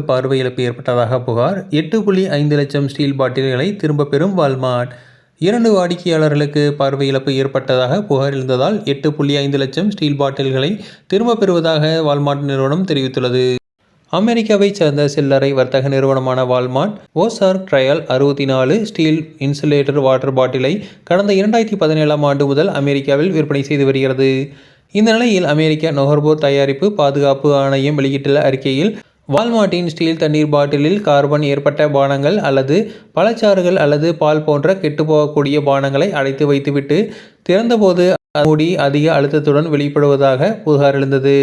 பார்வை இழப்பு ஏற்பட்டதாக புகார். 8.5 லட்சம் ஸ்டீல் பாட்டில்களை திரும்ப பெறும் வால்மார்ட். 2 வாடிக்கையாளர்களுக்கு பார்வை இழப்பு ஏற்பட்டதாக புகார் எழுந்ததால் 8.5 லட்சம் ஸ்டீல் பாட்டில்களை திரும்ப பெறுவதாக வால்மார்ட் நிறுவனம் தெரிவித்துள்ளது. அமெரிக்காவைச் சேர்ந்த சில்லறை வர்த்தக நிறுவனமான Walmart Ozark Trail 64 steel insulator water பாட்டிலை கடந்த 2017ஆம் ஆண்டு முதல் அமெரிக்காவில் விற்பனை செய்து வருகிறது. இந்த நிலையில் அமெரிக்க நுகர்வோர் தயாரிப்பு பாதுகாப்பு ஆணையம் வெளியிட்டுள்ள அறிக்கையில், வால்மார்ட்டின் ஸ்டீல் தண்ணீர் பாட்டிலில் கார்பன் ஏற்பட்ட பானங்கள் அல்லது பழச்சாறுகள் அல்லது பால் போன்ற கெட்டுப்போகக்கூடிய பானங்களை அடைத்து வைத்துவிட்டு திறந்தபோது மூடி அதிக அழுத்தத்துடன் வெளிப்படுவதாக புகார் எழுந்தது.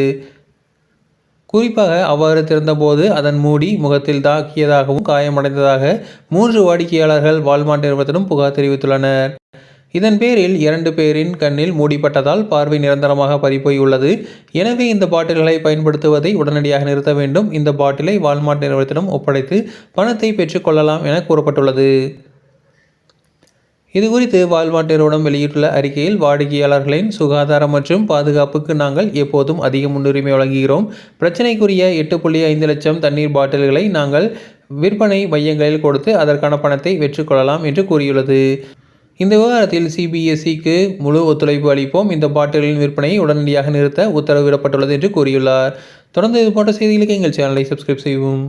குறிப்பாக அவ்வாறு திறந்தபோது அதன் மூடி முகத்தில் தாக்கியதாகவும் காயமடைந்ததாக 3 வாடிக்கையாளர்கள் வால்மார்ட் நிறுவனத்திடம் புகார் தெரிவித்துள்ளனர். இதன் பேரில் 2 பேரின் கண்ணில் மூடிப்பட்டதால் பார்வை நிரந்தரமாக பறிபோயுள்ளது. எனவே இந்த பாட்டில்களை பயன்படுத்துவதை உடனடியாக நிறுத்த வேண்டும். இந்த பாட்டிலை வால்மார்ட் நிறுவனத்திடம் ஒப்படைத்து பணத்தை பெற்றுக்கொள்ளலாம் என கூறப்பட்டுள்ளது. இதுகுறித்து வால்மார்ட் நிறுவனம் வெளியிட்டுள்ள அறிக்கையில், வாடிக்கையாளர்களின் சுகாதாரம் மற்றும் பாதுகாப்புக்கு நாங்கள் எப்போதும் அதிக முன்னுரிமை வழங்குகிறோம். பிரச்சினைக்குரிய 8.5 லட்சம் தண்ணீர் பாட்டில்களை நாங்கள் விற்பனை மையங்களில் கொடுத்து அதற்கான பணத்தை பெற்றுக்கொள்ளலாம் என்று கூறியுள்ளது. இந்த விவகாரத்தில் CBSEக்கு முழு ஒத்துழைப்பு அளிப்போம். இந்த பாட்டில்களின் விற்பனையை உடனடியாக நிறுத்த உத்தரவிடப்பட்டுள்ளது என்று கூறியுள்ளார். தொடர்ந்து இதுபோன்ற செய்திகளுக்கு எங்கள் சேனலை சப்ஸ்கிரைப் செய்யவும்.